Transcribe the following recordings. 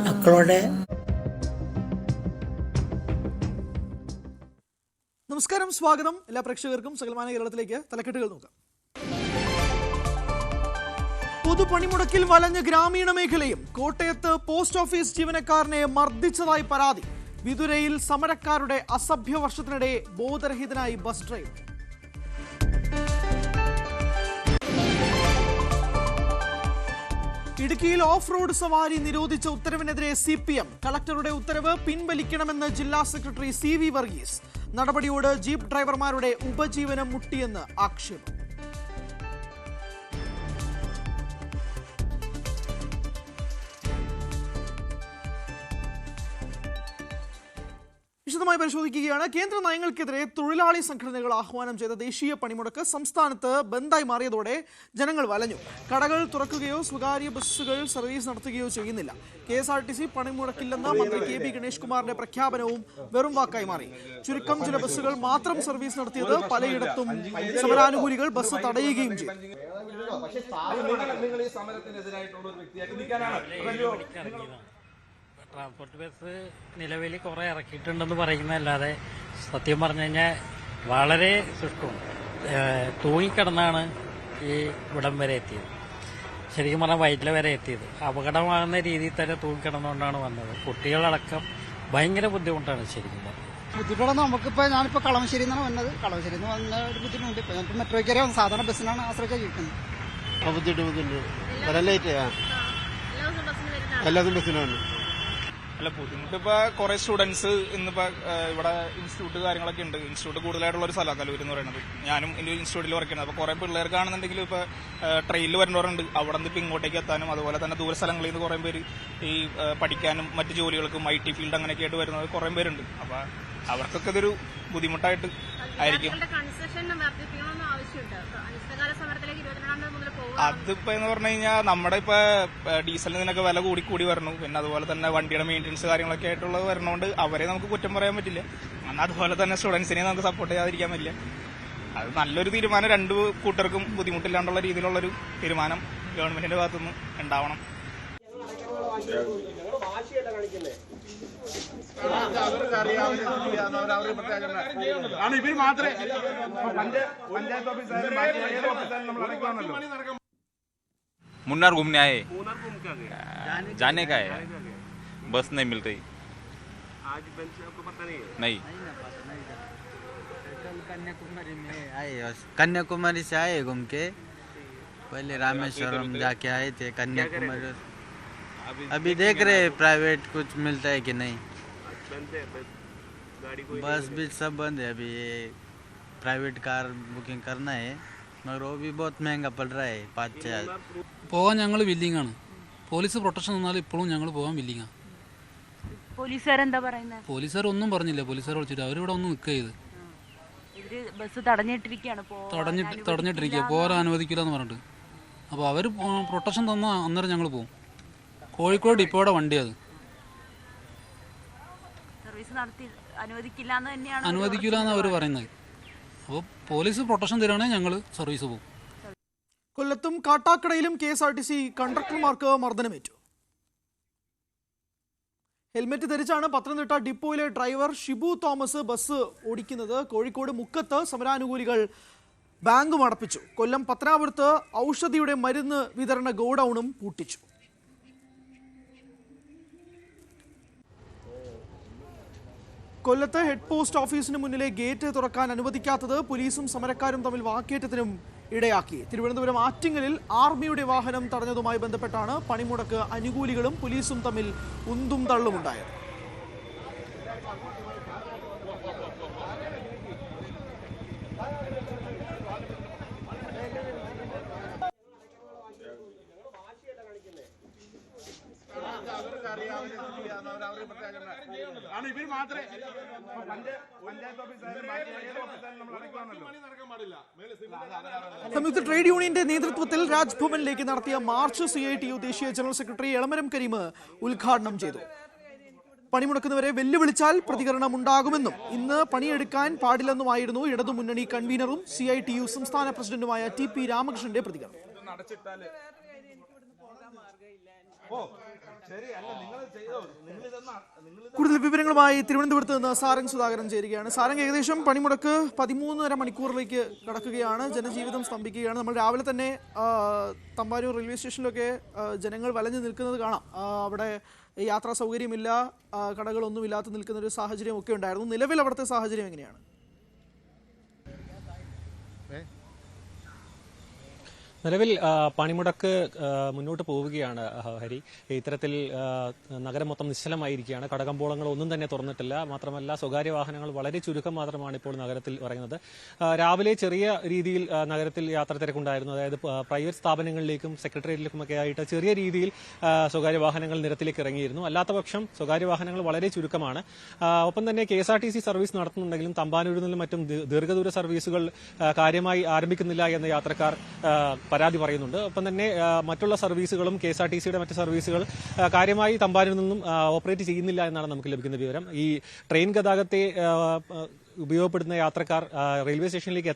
മക്കളുടെ നമസ്കാരം, സ്വാഗതം എല്ലാ പ്രേക്ഷകർക്കും സകലമാന കേരളത്തിലേക്ക്. തലക്കെട്ടുകൾ നോക്കാം. പൊതുപണിമുടക്കിൽ വലഞ്ഞ് ഗ്രാമീണ മേഖലയും. കോട്ടയത്ത് പോസ്റ്റ് ഓഫീസ് ജീവനക്കാരനെ മർദ്ദിച്ചതായി പരാതി. വിതുരയിൽ സമരക്കാരുടെ അസഭ്യവർഷത്തിനിടെ ബോധരഹിതനായി ബസ് ഡ്രൈവർ. ഇടുക്കിയിൽ ഓഫ് റോഡ് സവാരി നിരോധിച്ച ഉത്തരവിനെതിരെ CPM. കളക്ടറുടെ ഉത്തരവ് പിൻവലിക്കണമെന്ന് ജില്ലാ സെക്രട്ടറി CV വർഗീസ്. നടപടിയോട് ജീപ്പ് ഡ്രൈവർമാരുടെ ഉപജീവനം മുട്ടിയെന്ന് ആക്ഷേപം. വിശദമായി പരിശോധിക്കുകയാണ്. കേന്ദ്ര നയങ്ങൾക്കെതിരെ തൊഴിലാളി സംഘടനകൾ ആഹ്വാനം ചെയ്ത ദേശീയ പണിമുടക്ക് സംസ്ഥാനത്ത് ബന്ദായി മാറിയതോടെ ജനങ്ങൾ വലഞ്ഞു. കടകൾ തുറക്കുകയോ സ്വകാര്യ ബസ്സുകൾ സർവീസ് നടത്തുകയോ ചെയ്യുന്നില്ല. KSRTC പണിമുടക്കില്ലെന്ന മന്ത്രി KB ഗണേഷ് കുമാറിന്റെ പ്രഖ്യാപനവും വെറും വാക്കായി മാറി. ചുരുക്കം ചില ബസ്സുകൾ മാത്രം സർവീസ് നടത്തിയത് പലയിടത്തും സമരാനുകൂലികൾ ബസ് തടയുകയും ചെയ്തു. ട്രാൻസ്പോർട്ട് ബസ് നിലവിൽ കുറെ ഇറക്കിയിട്ടുണ്ടെന്ന് പറയുന്നതല്ലാതെ സത്യം പറഞ്ഞു കഴിഞ്ഞാൽ വളരെ സുഷ്കവും തൂങ്ങിക്കിടന്നാണ് ഈ ഇവിടം വരെ എത്തിയത്. ശരിക്കും പറഞ്ഞാൽ വയറ്റില വരെ എത്തിയത് അപകടമാകുന്ന രീതിയിൽ തന്നെ തൂങ്ങിക്കിടന്നുകൊണ്ടാണ് വന്നത്. കുട്ടികളടക്കം ഭയങ്കര ബുദ്ധിമുട്ടാണ് ശരിക്കും പറഞ്ഞത്. ബുദ്ധിമുട്ടാണ് നമുക്കിപ്പോൾ. ഞാനിപ്പോൾ കളമശ്ശേരി നിന്നാണ് വന്നത്. കളമശ്ശേരി നിന്ന് വന്ന ഒരു ബുദ്ധിമുട്ടുണ്ട്. ഇപ്പോൾ ഞങ്ങൾക്ക് മെട്രോയ്ക്ക് വരെ സാധാരണ ബസ്സിനാണ് ആശ്രയിക്കാൻ ജീവിക്കുന്നത്. ബുദ്ധിമുട്ടുണ്ട്. എല്ലാ ദിവസവും ബസ്സിനാണ്. അല്ല, ബുദ്ധിമുട്ട് ഇപ്പൊ കുറെ സ്റ്റുഡൻസ് ഇന്നിപ്പോ ഇവിടെ ഇൻസ്റ്റിറ്റ്യൂട്ട് കാര്യങ്ങളൊക്കെ ഉണ്ട്. ഇൻസ്റ്റിറ്റ്യൂട്ട് കൂടുതലായിട്ടുള്ള ഒരു സ്ഥലമാണ് കലൂർ എന്ന് പറയുന്നത്. ഞാനും എന്റെ ഇൻസ്റ്റിറ്റ്യൂട്ടിൽ വർക്ക് ചെയ്യുന്നത്. അപ്പൊ കുറെ പിള്ളേർക്കാണെന്നുണ്ടെങ്കിൽ ഇപ്പൊ ട്രെയിനിൽ വരുന്നവരുണ്ട്. അവിടെ നിന്ന് ഇപ്പൊ ഇങ്ങോട്ടേക്ക് എത്താനും അതുപോലെ തന്നെ ദൂര സ്ഥലങ്ങളിൽ നിന്ന് കുറെ പേര് ഈ പഠിക്കാനും മറ്റു ജോലികൾക്കും IT ഫീൽഡ് അങ്ങനെയൊക്കെ ആയിട്ട് വരുന്നത് കുറെ പേരുണ്ട്. അപ്പൊ അവർക്കൊക്കെ ഇതൊരു ബുദ്ധിമുട്ടായിട്ട് ആയിരിക്കും. അതിപ്പോ എന്ന് പറഞ്ഞു കഴിഞ്ഞാൽ നമ്മുടെ ഇപ്പൊ ഡീസലിന് ഇതിനൊക്കെ വില കൂടി വരണം. പിന്നെ അതുപോലെ തന്നെ വണ്ടിയുടെ മെയിൻ്റെനൻസ് കാര്യങ്ങളൊക്കെ ആയിട്ടുള്ളത് വരണോണ്ട് അവരെ നമുക്ക് കുറ്റം പറയാൻ പറ്റില്ല. എന്നാൽ അതുപോലെ തന്നെ സ്റ്റുഡൻസിനെ നമുക്ക് സപ്പോർട്ട് ചെയ്യാതിരിക്കാൻ പറ്റില്ല. അത് നല്ലൊരു തീരുമാനം, രണ്ടു കൂട്ടർക്കും ബുദ്ധിമുട്ടില്ലാണ്ടുള്ള രീതിയിലുള്ളൊരു തീരുമാനം ഗവൺമെന്റിന്റെ ഭാഗത്തുനിന്ന് ഉണ്ടാവണം. मुन्नार घूमने आए, जाने का है, बस नहीं मिल रही। आज बंद से आपको पता नहीं। कन्याकुमारी में आए, कन्याकुमारी से आए घूम के. पहले रामेश्वरम जाके आए थे. कन्याकुमारी अभी देख रहे प्राइवेट कुछ मिलता है कि नहीं. बस भी सब बंद है अभी. ये प्राइवेट कार बुकिंग करना है मगर वो भी बहुत महंगा पड़ रहा है. 5-6 പോകാൻ ഞങ്ങൾ വില്ലിങ്ങാണ്. പോലീസ് പ്രൊട്ടക്ഷൻ തന്നാലും ഇപ്പോഴും ഞങ്ങൾ പോകാൻ വില്ലിങ്ങാണ്. പോലീസുകാരെന്താ പറയുന്നത്? പോലീസുകാർ ഒന്നും പറഞ്ഞില്ല. പോലീസുകാർ വിളിച്ചിട്ട് അവരിവിടെ ഒന്ന് നിൽക്കുക ചെയ്ത് ബസ് തടഞ്ഞിട്ടിരിക്കുകയാണ്. തടഞ്ഞിട്ടിരിക്കുക, പോരാൻ അനുവദിക്കില്ല എന്ന് പറഞ്ഞിട്ട്. അപ്പോൾ അവർ പ്രൊട്ടക്ഷൻ തന്നാൽ അന്നേരം ഞങ്ങൾ പോകും. കോഴിക്കോട് ഡിപ്പോയുടെ വണ്ടി അത് അനുവദിക്കില്ല എന്നാണ് അവർ പറയുന്നത്. അപ്പോൾ പോലീസ് പ്രൊട്ടക്ഷൻ തരുവാണെങ്കിൽ ഞങ്ങൾ സർവീസ് പോകും. കൊല്ലത്തും കാട്ടാക്കടയിലും KSRTC കണ്ടക്ടർമാർക്ക് മർദ്ദനമേറ്റു. ഹെൽമെറ്റ് ധരിച്ചാണ് പത്തനംതിട്ട ഡിപ്പോയിലെ ഡ്രൈവർ ഷിബു തോമസ് ബസ് ഓടിക്കുന്നത്. കോഴിക്കോട് മുക്കത്ത് സമരാനുകൂലികൾ ബാങ്കും അടപ്പിച്ചു. കൊല്ലം പത്തനാപുരത്ത് ഔഷധിയുടെ മരുന്ന് വിതരണ ഗോഡൌണും പൂട്ടിച്ചു. കൊല്ലത്ത് ഹെഡ് പോസ്റ്റ് ഓഫീസിന് മുന്നിലെ ഗേറ്റ് തുറക്കാൻ അനുവദിക്കാത്തത് പോലീസും സമരക്കാരും തമ്മിൽ വാക്കേറ്റത്തിനും ഇടയാക്കി. തിരുവനന്തപുരം ആറ്റിങ്ങലിൽ ആർമിയുടെ വാഹനം തടഞ്ഞതുമായി ബന്ധപ്പെട്ടാണ് പണിമുടക്ക് അനുകൂലികളും പോലീസും തമ്മിൽ ഉന്തും തള്ളുമുണ്ടായത്. സംയുക്ത ട്രേഡ് യൂണിയന്റെ നേതൃത്വത്തിൽ രാജ്ഭവനിലേക്ക് നടത്തിയ മാർച്ച് CITU ദേശീയ ജനറൽ സെക്രട്ടറി എളമരം കരീം ഉദ്ഘാടനം ചെയ്തു. പണിമുടക്കുന്നവരെ വെല്ലുവിളിച്ചാൽ പ്രതികരണം ഉണ്ടാകുമെന്നും ഇന്ന് പണിയെടുക്കാൻ പാടില്ലെന്നുമായിരുന്നു ഇടതുമുന്നണി കൺവീനറും CITU സംസ്ഥാന പ്രസിഡന്റുമായ TP രാമകൃഷ്ണന്റെ പ്രതികരണം. കൂടുതൽ വിവരങ്ങളുമായി തിരുവനന്തപുരത്ത് നിന്ന് സാരംഗ് സുധാകരൻ ചേരുകയാണ്. സാരംഗ്, ഏകദേശം പണിമുടക്ക് 13.5 മണിക്കൂറിലേക്ക് കടക്കുകയാണ്. ജനജീവിതം സ്തംഭിക്കുകയാണ്. നമ്മൾ രാവിലെ തന്നെ തമ്പാനൂർ റെയിൽവേ സ്റ്റേഷനിലൊക്കെ ജനങ്ങൾ വലഞ്ഞു നിൽക്കുന്നത് കാണാം. അവിടെ യാത്രാ സൗകര്യമില്ല, കടകളൊന്നുമില്ലാത്ത നിൽക്കുന്ന ഒരു സാഹചര്യമൊക്കെ ഉണ്ടായിരുന്നു. നിലവിൽ അവിടുത്തെ സാഹചര്യം എങ്ങനെയാണ്? നിലവിൽ പണിമുടക്ക് മുന്നോട്ട് പോവുകയാണ് ഹരി. ഇത്തരത്തിൽ നഗരം മൊത്തം നിശ്ചലമായിരിക്കുകയാണ്. കടകമ്പോളങ്ങൾ ഒന്നും തന്നെ തുറന്നിട്ടില്ല. മാത്രമല്ല സ്വകാര്യ വാഹനങ്ങൾ വളരെ ചുരുക്കം മാത്രമാണ് ഇപ്പോൾ നഗരത്തിൽ പറയുന്നത്. രാവിലെ ചെറിയ രീതിയിൽ നഗരത്തിൽ യാത്ര തിരക്കുണ്ടായിരുന്നു. അതായത് പ്രൈവറ്റ് സ്ഥാപനങ്ങളിലേക്കും സെക്രട്ടേറിയറ്റിലേക്കുമൊക്കെ ആയിട്ട് ചെറിയ രീതിയിൽ സ്വകാര്യ വാഹനങ്ങൾ നിരത്തിലേക്ക് ഇറങ്ങിയിരുന്നു. അല്ലാത്ത പക്ഷം സ്വകാര്യ വാഹനങ്ങൾ വളരെ ചുരുക്കമാണ്. ഒപ്പം തന്നെ KSRTC സർവീസ് നടത്തുന്നുണ്ടെങ്കിലും തമ്പാനൂരിൽ നിന്നും മറ്റും ദീർഘദൂര സർവീസുകൾ കാര്യമായി ആരംഭിക്കുന്നില്ല എന്ന് യാത്രക്കാർ പരാതി പറയുന്നുണ്ട്. ഒപ്പം തന്നെ മറ്റുള്ള സർവീസുകളും KSRTCയുടെ മറ്റ് സർവീസുകൾ കാര്യമായി തമ്പാനൂരിൽ നിന്നും ഓപ്പറേറ്റ് ചെയ്യുന്നില്ല എന്നാണ് നമുക്ക് ലഭിക്കുന്ന വിവരം. ഈ ട്രെയിൻ ഗതാഗതത്തെ ഉപയോഗപ്പെടുന്ന യാത്രക്കാർ റെയിൽവേ സ്റ്റേഷനിലേക്ക്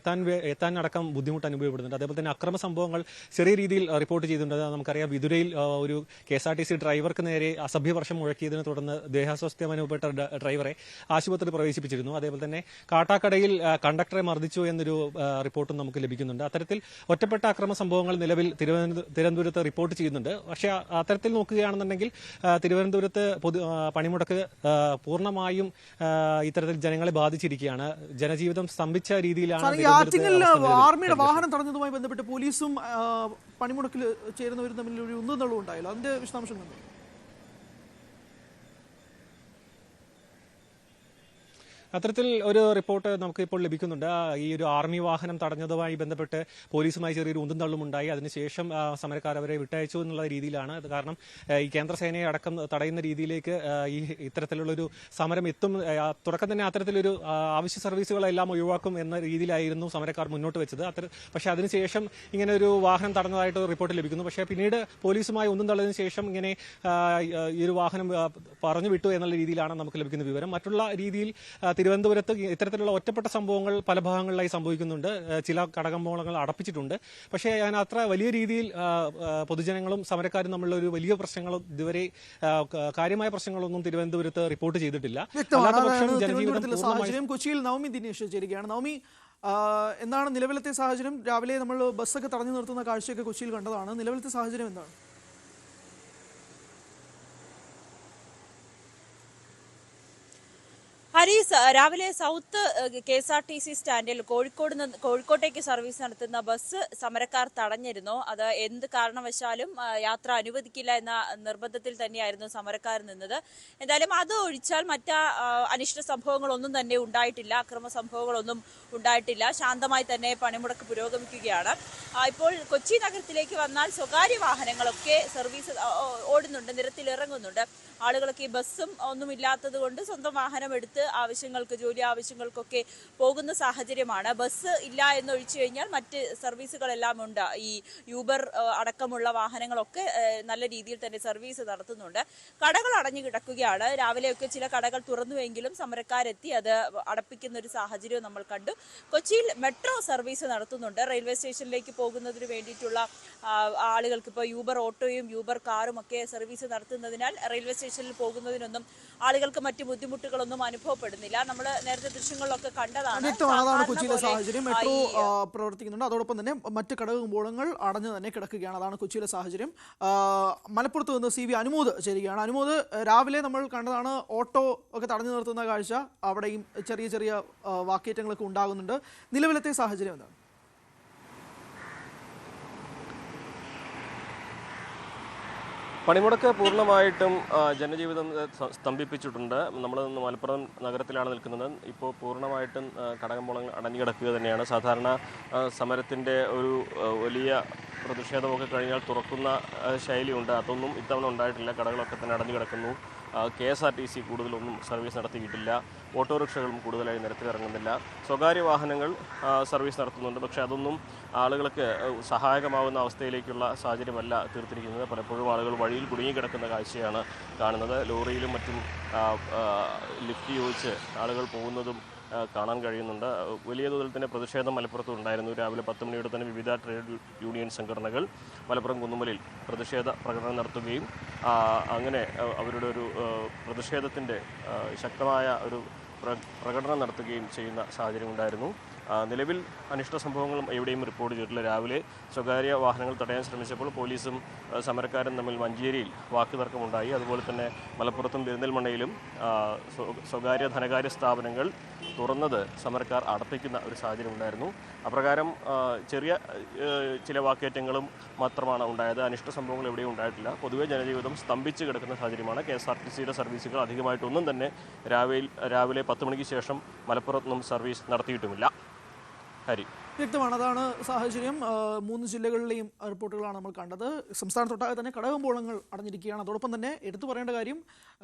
എത്താൻ അടക്കം ബുദ്ധിമുട്ട് അനുഭവപ്പെടുന്നുണ്ട്. അതേപോലെ തന്നെ അക്രമ സംഭവങ്ങൾ ചെറിയ രീതിയിൽ റിപ്പോർട്ട് ചെയ്തിട്ടുണ്ട്. നമുക്കറിയാം, വിതുരയിൽ ഒരു KSRTC ഡ്രൈവർക്ക് നേരെ അസഭ്യവർഷം മുഴക്കിയതിനെ തുടർന്ന് ദേഹാസ്വാസ്ഥ്യം അനുഭവപ്പെട്ട ഡ്രൈവറെ ആശുപത്രിയിൽ പ്രവേശിപ്പിച്ചിരുന്നു. അതേപോലെ തന്നെ കാട്ടാക്കടയിൽ കണ്ടക്ടറെ മർദ്ദിച്ചു എന്നൊരു റിപ്പോർട്ടും നമുക്ക് ലഭിക്കുന്നുണ്ട്. അത്തരത്തിൽ ഒറ്റപ്പെട്ട അക്രമ സംഭവങ്ങൾ നിലവിൽ തിരുവനന്തപുരത്ത് റിപ്പോർട്ട് ചെയ്യുന്നുണ്ട്. പക്ഷേ അത്തരത്തിൽ നോക്കുകയാണെന്നുണ്ടെങ്കിൽ തിരുവനന്തപുരത്ത് പണിമുടക്ക് പൂർണ്ണമായും ഇത്തരത്തിൽ ജനങ്ങളെ ബാധിച്ചിരിക്കുകയാണ്. ജനജീവിതം സ്തംഭിച്ച രീതിയിലാണ്. ആർമിയുടെ വാഹനം തടഞ്ഞതുമായി ബന്ധപ്പെട്ട് പോലീസും പണിമുടക്കിൽ ചേരുന്നവരും തമ്മിൽ ഒരു ഉന്തുതള്ളും ഉണ്ടായല്ലോ, അതിന്റെ വിശദാംശങ്ങൾ എന്താണ്? അത്തരത്തിൽ ഒരു റിപ്പോർട്ട് നമുക്ക് ഇപ്പോൾ ലഭിക്കുന്നുണ്ട്. ഈ ഒരു ആർമി വാഹനം തടഞ്ഞതുമായി ബന്ധപ്പെട്ട് പോലീസുമായി ചെറിയൊരു ഉന്തും തള്ളും ഉണ്ടായി. അതിനുശേഷം സമരക്കാർ അവരെ വിട്ടയച്ചു എന്നുള്ള രീതിയിലാണ്. കാരണം ഈ കേന്ദ്രസേനയെ അടക്കം തടയുന്ന രീതിയിലേക്ക് ഈ ഇത്തരത്തിലുള്ളൊരു സമരം എത്തും. തുടക്കം തന്നെ അത്തരത്തിലൊരു ആവശ്യ സർവീസുകളെല്ലാം ഒഴിവാക്കും എന്ന രീതിയിലായിരുന്നു സമരക്കാർ മുന്നോട്ട് വെച്ചത്. പക്ഷേ അതിനുശേഷം ഇങ്ങനെ ഒരു വാഹനം തടഞ്ഞതായിട്ട് റിപ്പോർട്ട് ലഭിക്കുന്നു. പക്ഷേ പിന്നീട് പോലീസുമായി ഒന്നും തള്ളതിനു ശേഷം ഇങ്ങനെ ഈ ഒരു വാഹനം പറഞ്ഞു വിട്ടു എന്നുള്ള രീതിയിലാണ് നമുക്ക് ലഭിക്കുന്ന വിവരം. മറ്റുള്ള രീതിയിൽ തിരുവനന്തപുരത്ത് ഇത്തരത്തിലുള്ള ഒറ്റപ്പെട്ട സംഭവങ്ങൾ പല ഭാഗങ്ങളിലായി സംഭവിക്കുന്നുണ്ട്. ചില കടകമ്പോളങ്ങൾ അടപ്പിച്ചിട്ടുണ്ട്. പക്ഷേ അത്ര വലിയ രീതിയിൽ പൊതുജനങ്ങളും സമരക്കാരും തമ്മിലുള്ള ഒരു വലിയ പ്രശ്നങ്ങൾ ഇതുവരെ കാര്യമായ പ്രശ്നങ്ങളൊന്നും തിരുവനന്തപുരത്ത് റിപ്പോർട്ട് ചെയ്തിട്ടില്ല. സാഹചര്യം കൊച്ചിയിൽ നവമി ദിനേശ് ചേരുകയാണ്. നവമി, എന്താണ് നിലവിലത്തെ സാഹചര്യം? രാവിലെ നമ്മൾ ബസ്സൊക്കെ തടഞ്ഞു നിർത്തുന്ന കാഴ്ചയൊക്കെ കൊച്ചിയിൽ കണ്ടതാണ്. നിലവിലത്തെ സാഹചര്യം എന്താണ്? ഹരീസ്, രാവിലെ സൗത്ത് KSRTC സ്റ്റാൻഡിൽ കോഴിക്കോട്ടേക്ക് സർവീസ് നടത്തുന്ന ബസ് സമരക്കാർ തടഞ്ഞിരുന്നു. അത് എന്ത് കാരണവശാലും യാത്ര അനുവദിക്കില്ല എന്ന നിർബന്ധത്തിൽ തന്നെയായിരുന്നു സമരക്കാർ നിന്നത്. എന്തായാലും അത് ഒഴിച്ചാൽ മറ്റ് അനിഷ്ട സംഭവങ്ങളൊന്നും തന്നെ ഉണ്ടായിട്ടില്ല. അക്രമ സംഭവങ്ങളൊന്നും ഉണ്ടായിട്ടില്ല. ശാന്തമായി തന്നെ പണിമുടക്ക് പുരോഗമിക്കുകയാണ്. ഇപ്പോൾ കൊച്ചി നഗരത്തിലേക്ക് വന്നാൽ സ്വകാര്യ വാഹനങ്ങളൊക്കെ സർവീസ് ഓടുന്നുണ്ട്, നിരത്തിലിറങ്ങുന്നുണ്ട്. ആളുകളൊക്കെ ബസ്സും ഒന്നുമില്ലാത്തത് കൊണ്ട് സ്വന്തം വാഹനം എടുത്ത് ആവശ്യങ്ങൾക്ക്, ജോലി ആവശ്യങ്ങൾക്കൊക്കെ പോകുന്ന സാഹചര്യമാണ്. ബസ് ഇല്ല എന്നൊഴിച്ചു കഴിഞ്ഞാൽ മറ്റ് സർവീസുകളെല്ലാം ഉണ്ട്. ഈ യൂബർ അടക്കമുള്ള വാഹനങ്ങളൊക്കെ നല്ല രീതിയിൽ തന്നെ സർവീസ് നടത്തുന്നുണ്ട്. കടകൾ അടഞ്ഞു കിടക്കുകയാണ്. രാവിലെയൊക്കെ ചില കടകൾ തുറന്നുവെങ്കിലും സമരക്കാരെത്തി അത് അടപ്പിക്കുന്ന ഒരു സാഹചര്യവും നമ്മൾ കണ്ടു. കൊച്ചിയിൽ മെട്രോ സർവീസ് നടത്തുന്നുണ്ട്. റെയിൽവേ സ്റ്റേഷനിലേക്ക് പോകുന്നതിന് വേണ്ടിയിട്ടുള്ള ആളുകൾക്ക് ഇപ്പോൾ യൂബർ ഓട്ടോയും യൂബർ കാറും ഒക്കെ സർവീസ് നടത്തുന്നതിനാൽ റെയിൽവേ സ്റ്റേഷനിൽ പോകുന്നതിനൊന്നും ആളുകൾക്ക് മറ്റു ബുദ്ധിമുട്ടുകളൊന്നും അനുഭവപ്പെടുന്നില്ല. നമ്മൾ നേരത്തെ ദൃശ്യങ്ങളിലൊക്കെ കണ്ടതാണ്. അതാണ് കൊച്ചിയിലെ സാഹചര്യം. മെട്രോ പ്രവർത്തിക്കുന്നുണ്ട്. അതോടൊപ്പം തന്നെ മറ്റ് കടകമ്പോളങ്ങൾ അടഞ്ഞു തന്നെ കിടക്കുകയാണ്. അതാണ് കൊച്ചിയിലെ സാഹചര്യം. മലപ്പുറത്ത് നിന്ന് CV അനുമോദ് ചേരുകയാണ്. അനുമോദ്, രാവിലെ നമ്മൾ കണ്ടതാണ് ഓട്ടോ ഒക്കെ തടഞ്ഞു നിർത്തുന്ന കാഴ്ച. അവിടെയും ചെറിയ ചെറിയ വാക്കേറ്റങ്ങളൊക്കെ ഉണ്ടാകുന്നുണ്ട്. നിലവിലത്തെ സാഹചര്യം എന്താണ്? പണിമുടക്ക് പൂർണ്ണമായിട്ടും ജനജീവിതം സ്തംഭിപ്പിച്ചിട്ടുണ്ട്. നമ്മൾ മലപ്പുറം നഗരത്തിലാണ് നിൽക്കുന്നത്. ഇപ്പോൾ പൂർണ്ണമായിട്ടും കടകമ്പോളങ്ങൾ അടഞ്ഞു കിടക്കുക തന്നെയാണ്. സാധാരണ സമരത്തിൻ്റെ ഒരു വലിയ പ്രതിഷേധമൊക്കെ കഴിഞ്ഞാൽ തുറക്കുന്ന ശൈലിയുണ്ട്. അതൊന്നും ഇത്തവണ ഉണ്ടായിട്ടില്ല. കടകളൊക്കെ തന്നെ അടഞ്ഞു കിടക്കുന്നു. KSRTC കൂടുതലൊന്നും സർവീസ് നടത്തിയിട്ടില്ല. ഓട്ടോറിക്ഷകളും കൂടുതലായി നിരത്തിലിറങ്ങുന്നില്ല. സ്വകാര്യ വാഹനങ്ങൾ സർവീസ് നടത്തുന്നുണ്ട്. പക്ഷേ അതൊന്നും ആളുകൾക്ക് സഹായകമാവുന്ന അവസ്ഥയിലേക്കുള്ള സാഹചര്യമല്ല തീർത്തിരിക്കുന്നത്. പലപ്പോഴും ആളുകൾ വഴിയിൽ കുടുങ്ങിക്കിടക്കുന്ന കാഴ്ചയാണ് കാണുന്നത്. ലോറിയിലും മറ്റും ലിഫ്റ്റ് ചോദിച്ച് ആളുകൾ പോകുന്നതും കാണാൻ കഴിയുന്നുണ്ട്. വലിയ തോതിൽ തന്നെ പ്രതിഷേധം മലപ്പുറത്തും ഉണ്ടായിരുന്നു. രാവിലെ 10 മണിയോടെ തന്നെ വിവിധ ട്രേഡ് യൂണിയൻ സംഘടനകൾ മലപ്പുറം കുന്നുമലിൽ പ്രതിഷേധ പ്രകടനം നടത്തുകയും അങ്ങനെ അവരുടെ ഒരു പ്രതിഷേധത്തിൻ്റെ ശക്തമായ ഒരു പ്രകടനം നടത്തുകയും ചെയ്യുന്ന സാഹചര്യമുണ്ടായിരുന്നു. നിലവിൽ അനിഷ്ട സംഭവങ്ങളും എവിടെയും റിപ്പോർട്ട് ചെയ്തിട്ടില്ല. രാവിലെ സ്വകാര്യ വാഹനങ്ങൾ തടയാൻ ശ്രമിച്ചപ്പോൾ പോലീസും സമരക്കാരും തമ്മിൽ മഞ്ചേരിയിൽ വാക്കുതർക്കമുണ്ടായി. അതുപോലെ തന്നെ മലപ്പുറത്തും പെരിന്തൽമണ്ണയിലും സ്വകാര്യ ധനകാര്യ സ്ഥാപനങ്ങൾ തുറന്നത് സമരക്കാർ അടപ്പിക്കുന്ന ഒരു സാഹചര്യം ഉണ്ടായിരുന്നു. അപ്രകാരം ചെറിയ ചില വാക്കേറ്റങ്ങളും മാത്രമാണ് ഉണ്ടായത്. അനിഷ്ട സംഭവങ്ങൾ എവിടെയും ഉണ്ടായിട്ടില്ല. പൊതുവെ ജനജീവിതം സ്തംഭിച്ച് കിടക്കുന്ന സാഹചര്യമാണ്. KSRTCയുടെ സർവീസുകൾ അധികമായിട്ടൊന്നും തന്നെ രാവിലെ 10 മണിക്ക് ശേഷം മലപ്പുറത്തൊന്നും സർവീസ് നടത്തിയിട്ടുമില്ല. ഹരി, വ്യക്തമാണ്, അതാണ് സാഹചര്യം. 3 ജില്ലകളിലെയും റിപ്പോർട്ടുകളാണ് നമ്മൾ കണ്ടത്. സംസ്ഥാനത്തൊട്ടാകെ തന്നെ കടകമ്പോളങ്ങൾ അടഞ്ഞിരിക്കുകയാണ്. അതോടൊപ്പം തന്നെ എടുത്തു പറയേണ്ട കാര്യം,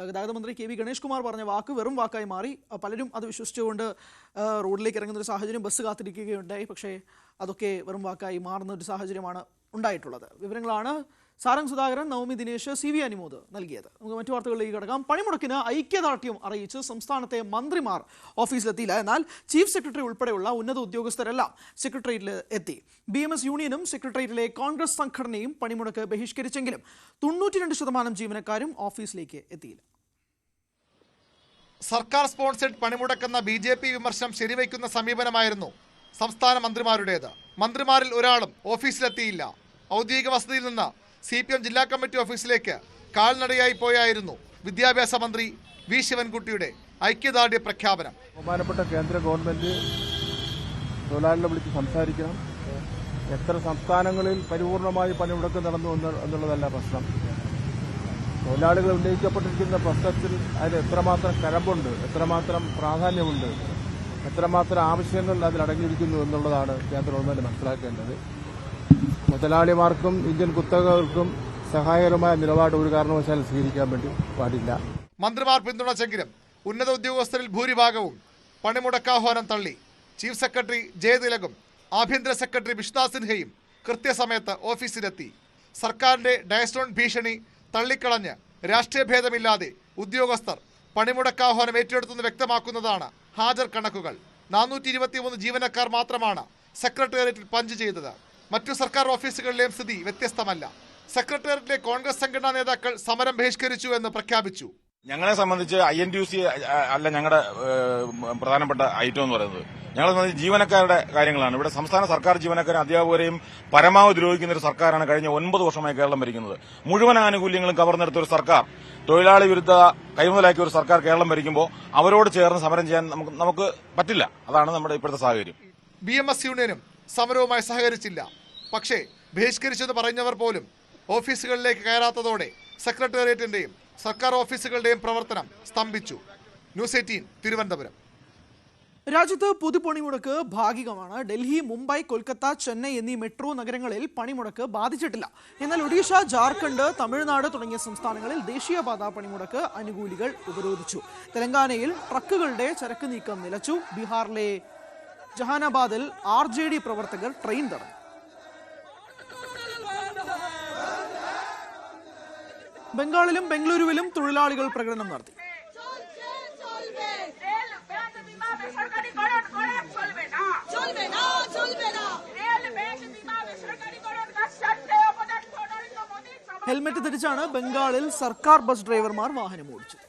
ഗതാഗത മന്ത്രി KV ഗണേഷ് കുമാർ പറഞ്ഞ വാക്ക് വെറും വാക്കായി മാറി. പലരും അത് വിശ്വസിച്ചുകൊണ്ട് റോഡിലേക്ക് ഇറങ്ങുന്ന ഒരു സാഹചര്യം, ബസ് കാത്തിരിക്കുകയുണ്ടായി. പക്ഷേ അതൊക്കെ വെറും വാക്കായി മാറുന്ന ഒരു സാഹചര്യമാണ് ഉണ്ടായിട്ടുള്ളത്. വിവരങ്ങളാണ് സാരംഗ് സുധാകരൻ, നവമി ദിനേശ്, CV അനിമോദ് നൽകിയത്. നമുക്ക് മറ്റു വാർത്തകളിലേക്ക് കടക്കാം. പണിമുടക്കിന് ഐക്യദാർഢ്യം അറിയിച്ച് സംസ്ഥാനത്തെ മന്ത്രിമാർ ഓഫീസിലെത്തിയില്ല. എന്നാൽ ചീഫ് സെക്രട്ടറി ഉൾപ്പെടെയുള്ള ഉന്നത ഉദ്യോഗസ്ഥരെല്ലാം സെക്രട്ടേറിയറ്റിൽ എത്തി. BMS യൂണിയനും സെക്രട്ടേറിയറ്റിലെ കോൺഗ്രസ് സംഘടനയും പണിമുടക്ക് ബഹിഷ്കരിച്ചെങ്കിലും 92% ജീവനക്കാരും ഓഫീസിലേക്ക് എത്തിയില്ല. സർക്കാർ സ്പോൺസേഡ് പണിമുടക്കെന്ന BJP വിമർശനം ശരിവയ്ക്കുന്ന സമീപനമായിരുന്നു സംസ്ഥാന മന്ത്രിമാരുടേത്. മന്ത്രിമാരിൽ ഒരാളും ഓഫീസിലെത്തിയില്ല. ഔദ്യോഗിക വസതിയിൽ നിന്ന് CPM ജില്ലാ കമ്മിറ്റി ഓഫീസിലേക്ക് കാൽനടയായി പോയായിരുന്നു വിദ്യാഭ്യാസ മന്ത്രി V ശിവൻകുട്ടിയുടെ ഐക്യദാർഢ്യ പ്രഖ്യാപനം. ബഹുമാനപ്പെട്ട കേന്ദ്ര ഗവൺമെന്റ് തൊഴിലാളികളെ വിളിച്ച് സംസാരിക്കണം. എത്ര സംസ്ഥാനങ്ങളിൽ പരിപൂർണമായി പണിമുടക്ക് നടന്നു എന്നുള്ളതല്ല പ്രശ്നം. തൊഴിലാളികൾ ഉന്നയിക്കപ്പെട്ടിരിക്കുന്ന പ്രശ്നത്തിൽ അതിൽ എത്രമാത്രം കഴമ്പുണ്ട്, എത്രമാത്രം പ്രാധാന്യമുണ്ട്, എത്രമാത്രം ആവശ്യങ്ങൾ അതിലടങ്ങിയിരിക്കുന്നു എന്നുള്ളതാണ് കേന്ദ്ര ഗവൺമെന്റ് മനസ്സിലാക്കേണ്ടത്. മുതലാളിമാർക്കും ഇന്ത്യൻ കുത്തകകൾക്കും സഹായകരമായ നിലപാട് ഒരു കാരണവശാലും സ്വീകരിക്കാൻ വേണ്ടി പാടില്ല. മന്ത്രിമാർ പിന്തുണച്ചെങ്കിലും ഉന്നത ഉദ്യോഗസ്ഥരിൽ ഭൂരിഭാഗവും പണിമുടക്കാഹ്വാനം തള്ളി. ചീഫ് സെക്രട്ടറി ജയതിലകും ആഭ്യന്തര സെക്രട്ടറി വിഷ്ണു സിൻഹയും കൃത്യസമയത്ത് ഓഫീസിലെത്തി. സർക്കാരിന്റെ ഡയസ്റ്റോൺ ഭീഷണി തള്ളിക്കളഞ്ഞ് രാഷ്ട്രീയ ഭേദമില്ലാതെ ഉദ്യോഗസ്ഥർ പണിമുടക്കാഹ്വാനം ഏറ്റെടുത്തെന്ന് വ്യക്തമാക്കുന്നതാണ് ഹാജർ കണക്കുകൾ. 423 ജീവനക്കാർ മാത്രമാണ് സെക്രട്ടേറിയറ്റിൽ പഞ്ച് ചെയ്തത്. മറ്റു സർക്കാർ ഓഫീസുകളിലെയും സ്ഥിതി വ്യത്യസ്തമല്ല. സെക്രട്ടേറിയറ്റിലെ കോൺഗ്രസ് സംഘടനാ നേതാക്കൾ സമരം ബഹിഷ്കരിച്ചു എന്ന് പ്രഖ്യാപിച്ചു. ഞങ്ങളെ സംബന്ധിച്ച് INTUC അല്ല ഞങ്ങളുടെ പ്രധാനപ്പെട്ട ഐറ്റം എന്ന് പറയുന്നത്. ഞങ്ങളെ സംബന്ധിച്ച് ജീവനക്കാരുടെ കാര്യങ്ങളാണ്. ഇവിടെ സംസ്ഥാന സർക്കാർ ജീവനക്കാരും അധ്യാപകരെയും പരമാവധി ദ്രോഹിക്കുന്ന ഒരു സർക്കാരാണ് കഴിഞ്ഞ 9 വർഷമായി കേരളം ഭരിക്കുന്നത്. മുഴുവൻ ആനുകൂല്യങ്ങളും കവർന്നെടുത്ത ഒരു സർക്കാർ, തൊഴിലാളി വിരുദ്ധ കൈമുതലാക്കിയ ഒരു സർക്കാർ കേരളം ഭരിക്കുമ്പോൾ അവരോട് ചേർന്ന് സമരം ചെയ്യാൻ നമുക്ക് പറ്റില്ല. അതാണ് നമ്മുടെ ഇപ്പോഴത്തെ സാഹചര്യം. BMS യൂണിയനും സമരവുമായി സഹകരിച്ചില്ല. പക്ഷേ ബഹിഷ്കരിച്ചെന്ന് പറഞ്ഞവർ പോലും ഓഫീസുകളിലേക്ക് കയറാത്തതോടെ സെക്രട്ടേറിയറ്റിന്റെയും സർക്കാർ ഓഫീസുകളുടെയും പ്രവർത്തനം സ്തംഭിച്ചു. ന്യൂസ് 18 തിരുവനന്തപുരം. രാജ്യത്ത് പൊതുപണിമുടക്ക് ഭാഗികമാണ്. ഡൽഹി, മുംബൈ, കൊൽക്കത്ത, ചെന്നൈ എന്നീ മെട്രോ നഗരങ്ങളിൽ പണിമുടക്ക് ബാധിച്ചിട്ടില്ല. എന്നാൽ ഒഡീഷ, ജാർഖണ്ഡ്, തമിഴ്നാട് തുടങ്ങിയ സംസ്ഥാനങ്ങളിൽ ദേശീയപാത പണിമുടക്ക് അനുകൂലികൾ ഉപരോധിച്ചു. തെലങ്കാനയിൽ ട്രക്കുകളുടെ ചരക്ക് നീക്കം നിലച്ചു. ബീഹാറിലെ ജഹാനാബാദിൽ RJD പ്രവർത്തകർ ട്രെയിൻ തടഞ്ഞു. ബംഗാളിലും ബംഗളൂരുവിലും തൊഴിലാളികൾ പ്രകടനം നടത്തി. ഹെൽമെറ്റ് ധരിച്ചാണ് ബംഗാളിൽ സർക്കാർ ബസ് ഡ്രൈവർമാർ വാഹനം ഓടിച്ചത്.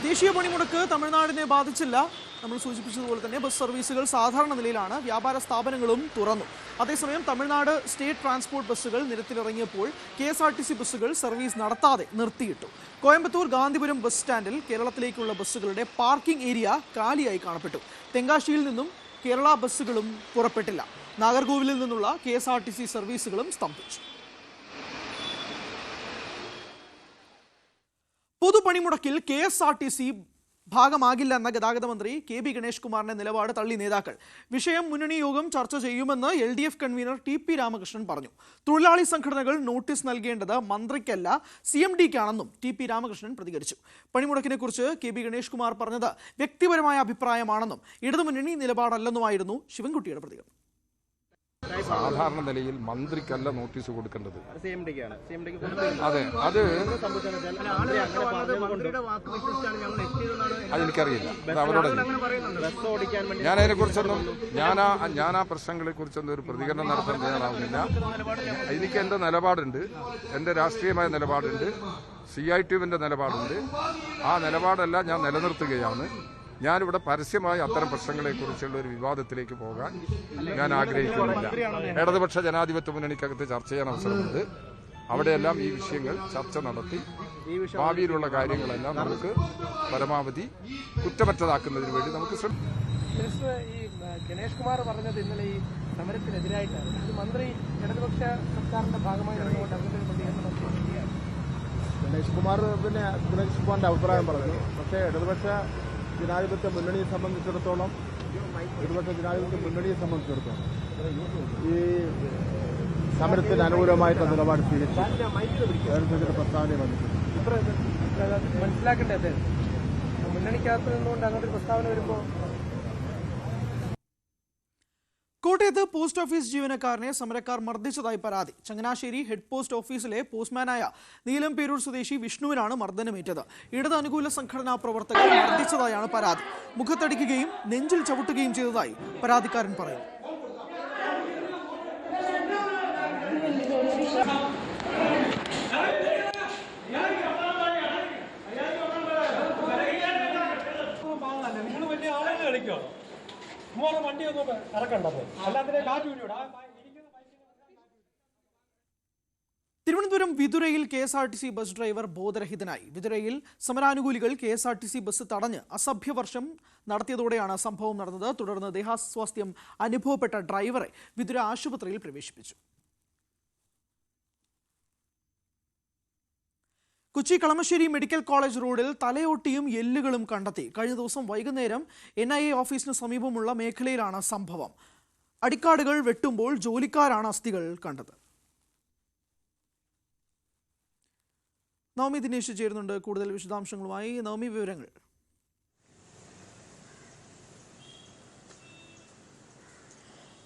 ദേശീയ പണിമുടക്ക് തമിഴ്നാടിനെ ബാധിച്ചില്ല. നമ്മൾ സൂചിപ്പിച്ചതുപോലെ തന്നെ ബസ് സർവീസുകൾ സാധാരണ നിലയിലാണ്. വ്യാപാര സ്ഥാപനങ്ങളും തുറന്നു. അതേസമയം തമിഴ്നാട് സ്റ്റേറ്റ് ട്രാൻസ്പോർട്ട് ബസ്സുകൾ നിരത്തിലിറങ്ങിയപ്പോൾ KSRTC ബസ്സുകൾ സർവീസ് നടത്താതെ നിർത്തിയിട്ടു. കോയമ്പത്തൂർ ഗാന്ധിപുരം ബസ് സ്റ്റാൻഡിൽ കേരളത്തിലേക്കുള്ള ബസ്സുകളുടെ പാർക്കിംഗ് ഏരിയ കാലിയായി കാണപ്പെട്ടു. തെങ്കാശിയിൽ നിന്നും കേരള ബസ്സുകളും പുറപ്പെട്ടില്ല. നാഗർകോവിലിൽ നിന്നുള്ള KSRTC സർവീസുകളും സ്തംഭിച്ചു. പൊതുപണിമുടക്കിൽ KSRTC ഭാഗമാകില്ല എന്ന ഗതാഗത മന്ത്രി കെ.ബി. ഗണേഷ് കുമാറിന്റെ നിലപാട് തള്ളി നേതാക്കൾ. വിഷയം മുന്നണി യോഗം ചർച്ച ചെയ്യുമെന്ന് LDF കൺവീനർ ടി.പി. രാമകൃഷ്ണൻ പറഞ്ഞു. തൊഴിലാളി സംഘടനകൾ നോട്ടീസ് നൽകേണ്ടത് മന്ത്രിക്കല്ല CMD-ക്കാണെന്നും ടി.പി. രാമകൃഷ്ണൻ പ്രതികരിച്ചു. പണിമുടക്കിനെ കുറിച്ച് കെ.ബി. ഗണേഷ് കുമാർ പറഞ്ഞത് വ്യക്തിപരമായ അഭിപ്രായമാണെന്നും ഇടതുമുന്നണി നിലപാടല്ലെന്നുമായിരുന്നു ശിവൻകുട്ടിയുടെ പ്രതികരണം. സാധാരണ നിലയിൽ മന്ത്രിക്കല്ല നോട്ടീസ് കൊടുക്കേണ്ടത്. അതെ, അതെനിക്കറിയില്ല, അത് അവരോട്. ഞാനതിനെക്കുറിച്ചൊന്നും ഞാൻ ആ പ്രശ്നങ്ങളെ കുറിച്ചൊന്നും ഒരു പ്രതികരണം നടത്താൻ തയ്യാറാവുന്നില്ല. എനിക്ക് എൻ്റെ നിലപാടുണ്ട്, എൻ്റെ രാഷ്ട്രീയമായ നിലപാടുണ്ട്, CITUവിൻ്റെ നിലപാടുണ്ട്. ആ നിലപാടെല്ലാം ഞാൻ നിലനിർത്തുകയാണ്. ഞാനിവിടെ പരസ്യമായി അത്തരം പ്രശ്നങ്ങളെക്കുറിച്ചുള്ള ഒരു വിവാദത്തിലേക്ക് പോകാൻ ഞാൻ ആഗ്രഹിക്കുന്നില്ല. ഇടതുപക്ഷ ജനാധിപത്യ മുന്നണിക്കകത്ത് ചർച്ച ചെയ്യാൻ അവസരമുണ്ട്. അവിടെയെല്ലാം ഈ വിഷയങ്ങൾ ചർച്ച നടത്തി ഭാവിയിലുള്ള കാര്യങ്ങളെല്ലാം നമുക്ക് പരമാവധി കുറ്റമറ്റതാക്കുന്നതിന് വേണ്ടി നമുക്ക് ശ്രമിക്കാം. ഗണേഷ് കുമാർ പറഞ്ഞത് ഇന്നലെ ഈ സമരത്തിനെതിരായിട്ടാണ്. മന്ത്രി ഇടതുപക്ഷ സർക്കാരിന്റെ ഭാഗമായി ഗണേഷ് കുമാറിന്റെ അഭിപ്രായം പറഞ്ഞു. പക്ഷേ ഇടതുപക്ഷ ജനാധിപത്യ മുന്നണിയെ സംബന്ധിച്ചിടത്തോളം ഈ സമരത്തിന് അനുകൂലമായിട്ടുള്ള നിലപാട് സ്വീകരിച്ചു പ്രസ്താവന വന്നിട്ടുണ്ട്. മനസ്സിലാക്കേണ്ടത് മുന്നണിക്കകത്ത് നിന്നുകൊണ്ട് അങ്ങോട്ട് പ്രസ്താവന വരുമ്പോൾ. കോട്ടയത്ത് പോസ്റ്റ് ഓഫീസ് ജീവനക്കാരനെ സമരക്കാർ മർദ്ദിച്ചതായി പരാതി. ചങ്ങനാശ്ശേരി ഹെഡ് പോസ്റ്റ് ഓഫീസിലെ പോസ്റ്റ്മാനായ നീലംപേരൂർ സ്വദേശി വിഷ്ണുവിനാണ് മർദ്ദനമേറ്റത്. ഇടത് അനുകൂല സംഘടനാ പ്രവർത്തകർ മർദ്ദിച്ചതായാണ് പരാതി. മുഖത്തടിക്കുകയും നെഞ്ചിൽ ചവിട്ടുകയും ചെയ്തതായി പരാതിക്കാരൻ പറയുന്നു. തിരുവനന്തപുരം വിതുരയിൽ KSRTC ബസ് ഡ്രൈവർ ബോധരഹിതനായി. വിതുരയിൽ സമരാനുകൂലികൾ KSRTC ബസ് തടഞ്ഞ് അസഭ്യവർഷം നടത്തിയതോടെയാണ് സംഭവം നടന്നത്. തുടർന്ന് ദേഹാസ്വാസ്ഥ്യം അനുഭവപ്പെട്ട ഡ്രൈവറെ വിതുര ആശുപത്രിയിൽ പ്രവേശിപ്പിച്ചു. കൊച്ചി കളമശ്ശേരി മെഡിക്കൽ കോളേജ് റോഡിൽ തലയോട്ടിയും എല്ലുകളും കണ്ടെത്തി. കഴിഞ്ഞ ദിവസം വൈകുന്നേരം NIA ഓഫീസിന് സമീപമുള്ള മേഖലയിലാണ് സംഭവം. അടിക്കാടുകൾ വെട്ടുമ്പോൾ ജോലിക്കാരാണ് അസ്ഥികൾ കണ്ടത്. നവമി ദിനേശ് ചേരുന്നുണ്ട് കൂടുതൽ വിശദാംശങ്ങളുമായി. നവമി, വിവരങ്ങൾ.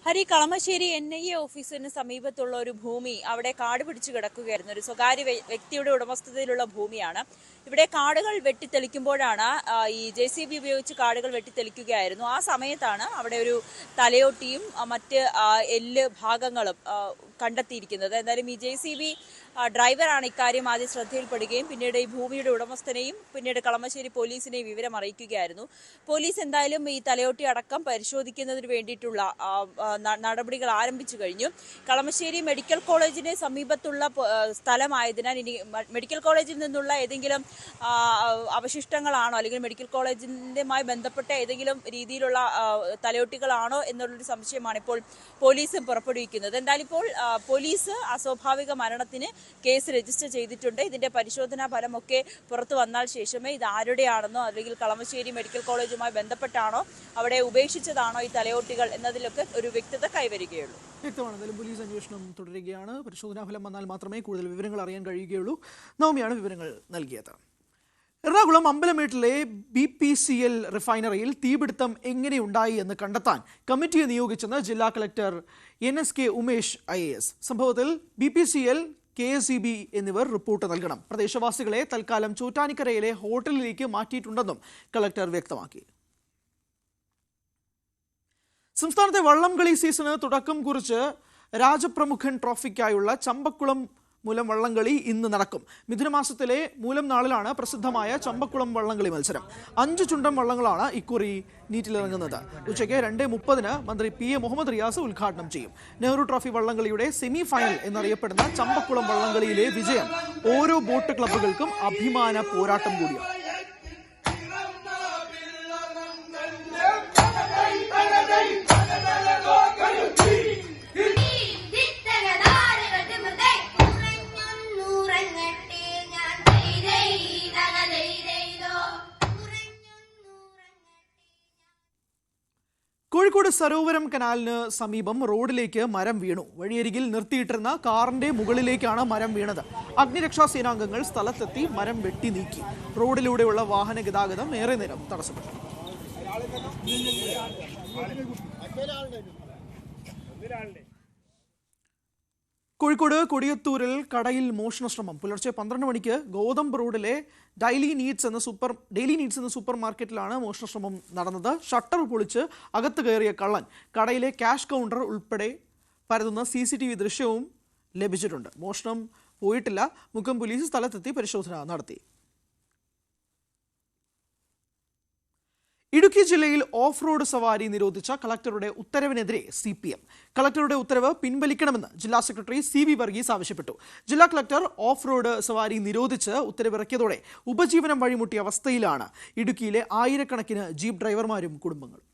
ഹരി, കളമശ്ശേരി NIA ഓഫീസിന് സമീപത്തുള്ള ഒരു ഭൂമി അവിടെ കാട് പിടിച്ചു കിടക്കുകയായിരുന്നു. ഒരു സ്വകാര്യ വ്യക്തിയുടെ ഉടമസ്ഥതയിലുള്ള ഭൂമിയാണ്. ഇവിടെ കാടുകൾ വെട്ടിത്തെളിക്കുമ്പോഴാണ് ഈ JCB ഉപയോഗിച്ച് കാടുകൾ വെട്ടിത്തെളിക്കുകയായിരുന്നു. ആ സമയത്താണ് അവിടെ ഒരു തലയോട്ടിയും മറ്റ് എല്ല് ഭാഗങ്ങളും കണ്ടെത്തിയിരിക്കുന്നത്. എന്തായാലും ഈ JCB ഡ്രൈവറാണ് ഇക്കാര്യം ആദ്യം ശ്രദ്ധയിൽപ്പെടുകയും പിന്നീട് ഈ ഭൂമിയുടെ ഉടമസ്ഥനെയും പിന്നീട് കളമശ്ശേരി പോലീസിനെയും വിവരം അറിയിക്കുകയായിരുന്നു. പോലീസ് എന്തായാലും ഈ തലയോട്ടി അടക്കം പരിശോധിക്കുന്നതിന് വേണ്ടിയിട്ടുള്ള നടപടികൾ ആരംഭിച്ചു കഴിഞ്ഞു. കളമശ്ശേരി മെഡിക്കൽ കോളേജിന് സമീപത്തുള്ള സ്ഥലമായതിനാൽ ഇനി മെഡിക്കൽ കോളേജിൽ നിന്നുള്ള ഏതെങ്കിലും അവശിഷ്ടങ്ങളാണോ അല്ലെങ്കിൽ മെഡിക്കൽ കോളേജിൻ്റെമായി ബന്ധപ്പെട്ട ഏതെങ്കിലും രീതിയിലുള്ള തലയോട്ടികളാണോ എന്നുള്ളൊരു സംശയമാണ് ഇപ്പോൾ പോലീസ് പുറപ്പെടുവിക്കുന്നത്. എന്തായാലും ഇപ്പോൾ പോലീസ് അസ്വാഭാവിക മരണത്തിന് കേസ് രജിസ്റ്റർ ചെയ്തിട്ടുണ്ട്. ഇതിന്റെ പരിശോധനാ ഫലമൊക്കെ പുറത്തു വന്നാൽ ശേഷമേ ഇത് ആരുടെയാണെന്നോ അല്ലെങ്കിൽ കളമശ്ശേരി മെഡിക്കൽ കോളേജുമായി ബന്ധപ്പെട്ടാണോ അവിടെ ഉപേക്ഷിച്ചതാണോ ഈ തലയോട്ടികൾ എന്നതിലൊക്കെ ഒരു വ്യക്തത കൈവരികയുള്ളൂ. വ്യക്തമാണ്. എന്തായാലും പോലീസ് അന്വേഷണം തുടരുകയാണ്. പരിശോധനാ ഫലം വന്നാൽ മാത്രമേ കൂടുതൽ വിവരങ്ങൾ അറിയാൻ കഴിയുകയുള്ളൂ. നവമിയാണ് വിവരങ്ങൾ നൽകിയത്. എറണാകുളം അമ്പലമേട്ടിലെ BPCL റിഫൈനറിയിൽ തീപിടുത്തം എങ്ങനെയുണ്ടായി എന്ന് കണ്ടെത്താൻ കമ്മിറ്റിയെ നിയോഗിച്ചെന്ന് ജില്ലാ കളക്ടർ NSK ഉമേഷ് IAS. സംഭവത്തിൽ BPCL, KSEB എന്നിവർ റിപ്പോർട്ട് നൽകണം. പ്രദേശവാസികളെ തൽക്കാലം ചോറ്റാനിക്കരയിലെ ഹോട്ടലിലേക്ക് മാറ്റിയിട്ടുണ്ടെന്നും കളക്ടർ വ്യക്തമാക്കി. സംസ്ഥാനത്തെ വള്ളംകളി സീസണ് തുടക്കം കുറിച്ച് രാജപ്രമുഖൻ ട്രോഫിക്കായുള്ള ചമ്പക്കുളം മൂലം വള്ളംകളി ഇന്ന് നടക്കും. മിഥുനമാസത്തിലെ മൂലം നാളിലാണ് പ്രസിദ്ധമായ ചമ്പക്കുളം വള്ളംകളി മത്സരം. 5 ചുണ്ടൻ വള്ളങ്ങളാണ് ഇക്കുറി നീറ്റിലിറങ്ങുന്നത്. ഉച്ചയ്ക്ക് 2:30 മന്ത്രി PA മുഹമ്മദ് റിയാസ് ഉദ്ഘാടനം ചെയ്യും. നെഹ്റു ട്രോഫി വള്ളംകളിയുടെ സെമി ഫൈനൽ എന്നറിയപ്പെടുന്ന ചമ്പക്കുളം വള്ളംകളിയിലെ വിജയം ഓരോ ബോട്ട് ക്ലബ്ബുകൾക്കും അഭിമാന പോരാട്ടം കൂടിയാണ്. സരോവരം കനാലിന് സമീപം റോഡിലേക്ക് മരം വീണു. വഴിയരികിൽ നിർത്തിയിട്ടിരുന്ന കാറിന്റെ മുകളിലേക്കാണ് മരം വീണത്. അഗ്നിരക്ഷാ സേനാംഗങ്ങൾ സ്ഥലത്തെത്തി മരം വെട്ടി നീക്കി. റോഡിലൂടെയുള്ള വാഹന ഗതാഗതം ഏറെ നേരം തടസ്സപ്പെട്ടു. കോഴിക്കോട് കൊടിയത്തൂരിൽ കടയിൽ മോഷണശ്രമം. പുലർച്ചെ 12 മണിക്ക് ഗോതമ്പ് റോഡിലെ ഡെയിലി നീഡ്സ് എന്ന സൂപ്പർ മാർക്കറ്റിലാണ് മോഷണശ്രമം നടന്നത്. ഷട്ടർ പൊളിച്ച് അകത്ത് കയറിയ കള്ളൻ കടയിലെ ക്യാഷ് കൗണ്ടർ ഉൾപ്പെടെ പരതുന്ന CCTV ദൃശ്യവും ലഭിച്ചിട്ടുണ്ട്. മോഷണം പോയിട്ടില്ല. മുക്കം പോലീസ് സ്ഥലത്തെത്തി പരിശോധന നടത്തി. ഇടുക്കി ജില്ലയിൽ ഓഫ് റോഡ് സവാരി നിരോധിച്ച കളക്ടറുടെ ഉത്തരവിനെതിരെ CPM. കളക്ടറുടെ ഉത്തരവ് പിൻവലിക്കണമെന്ന് ജില്ലാ സെക്രട്ടറി CV വർഗീസ് ആവശ്യപ്പെട്ടു. ജില്ലാ കളക്ടർ ഓഫ് റോഡ് സവാരി നിരോധിച്ച് ഉത്തരവിറക്കിയതോടെ ഉപജീവനം വഴിമുട്ടിയ അവസ്ഥയിലാണ് ഇടുക്കിയിലെ ആയിരക്കണക്കിന് ജീപ്പ് ഡ്രൈവർമാരും കുടുംബങ്ങളും.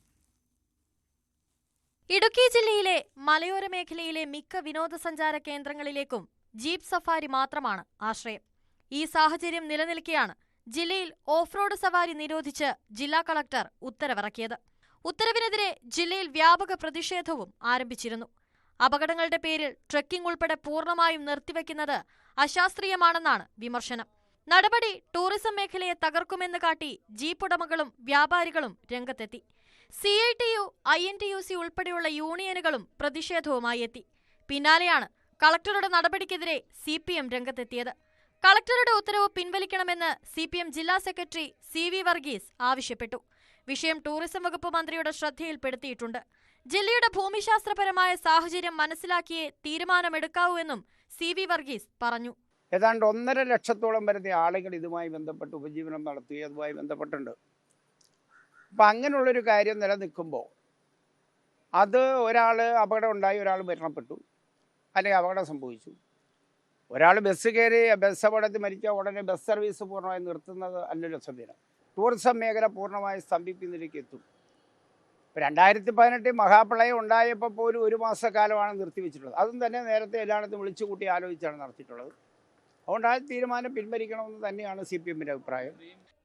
ഇടുക്കി ജില്ലയിലെ മലയോര മേഖലയിലെ മിക്ക വിനോദസഞ്ചാര കേന്ദ്രങ്ങളിലേക്കും ജീപ്പ് സഫാരി മാത്രമാണ് ആശ്രയം. ഈ സാഹചര്യം നിലനിൽക്കെയാണ് ജില്ലയിൽ ഓഫ് റോഡ് സവാരി നിരോധിച്ച് ജില്ലാ കളക്ടർ ഉത്തരവിറക്കിയത്. ഉത്തരവിനെതിരെ ജില്ലയിൽ വ്യാപക പ്രതിഷേധവും ആരംഭിച്ചിരുന്നു. അപകടങ്ങളുടെ പേരിൽ ട്രെക്കിംഗ് ഉൾപ്പെടെ പൂർണ്ണമായും നിർത്തിവെക്കുന്നത് അശാസ്ത്രീയമാണെന്നാണ് വിമർശനം. നടപടി ടൂറിസം മേഖലയെ തകർക്കുമെന്ന് കാട്ടി ജീപ്പ് ഉടമകളും വ്യാപാരികളും രംഗത്തെത്തി. CITU, INTUC ഉൾപ്പെടെയുള്ള യൂണിയനുകളും പ്രതിഷേധവുമായി എത്തി. പിന്നാലെയാണ് കളക്ടറുടെ നടപടിക്കെതിരെ CPM രംഗത്തെത്തിയത്. കളക്ടറുടെ ഉത്തരവ് പിൻവലിക്കണമെന്ന് CPM ജില്ലാ സെക്രട്ടറി CV വർഗീസ് ആവശ്യപ്പെട്ടു. വിഷയം ടൂറിസം വകുപ്പ് മന്ത്രിയുടെ ശ്രദ്ധയിൽപ്പെടുത്തിയിട്ടുണ്ട്. ജില്ലയുടെ ഭൂമിശാസ്ത്രപരമായ സാഹചര്യം മനസ്സിലാക്കിയേ തീരുമാനമെടുക്കാവൂ എന്നും CV വർഗീസ് പറഞ്ഞു. ഏതാണ്ട് 1.5 ലക്ഷത്തോളം വരുന്ന ആളുകൾ ഇതുമായി ബന്ധപ്പെട്ട് ഉപജീവനം നടത്തുകയും അതുമായി ബന്ധപ്പെട്ടുണ്ട്. അപ്പം അങ്ങനെയുള്ളൊരു കാര്യം നിലനിൽക്കുമ്പോൾ അത് ഒരാൾ അപകടം ഉണ്ടായി, ഒരാൾ മരണപ്പെട്ടു, അല്ലെങ്കിൽ അപകടം സംഭവിച്ചു, ഒരാൾ ബസ് കയറി ബസ് അപകടത്തിൽ മരിച്ച ഉടനെ ബസ് സർവീസ് പൂർണ്ണമായി നിർത്തുന്നത് അല്ലല്ലോ സംവിധാനം. ടൂറിസം മേഖല പൂർണ്ണമായി സ്തംഭിക്കുന്നതിലേക്ക് എത്തും. 2018 മഹാപ്രളയം ഉണ്ടായപ്പോൾ പോലും 1 മാസക്കാലമാണ് നിർത്തിവെച്ചിട്ടുള്ളത്. അതും തന്നെ നേരത്തെ എല്ലായിടത്തും വിളിച്ചുകൂട്ടി ആലോചിച്ചാണ് നടത്തിയിട്ടുള്ളത്. അതുകൊണ്ട് ആ തീരുമാനം പിൻവലിക്കണമെന്ന് തന്നെയാണ് CPMന്റെ അഭിപ്രായം.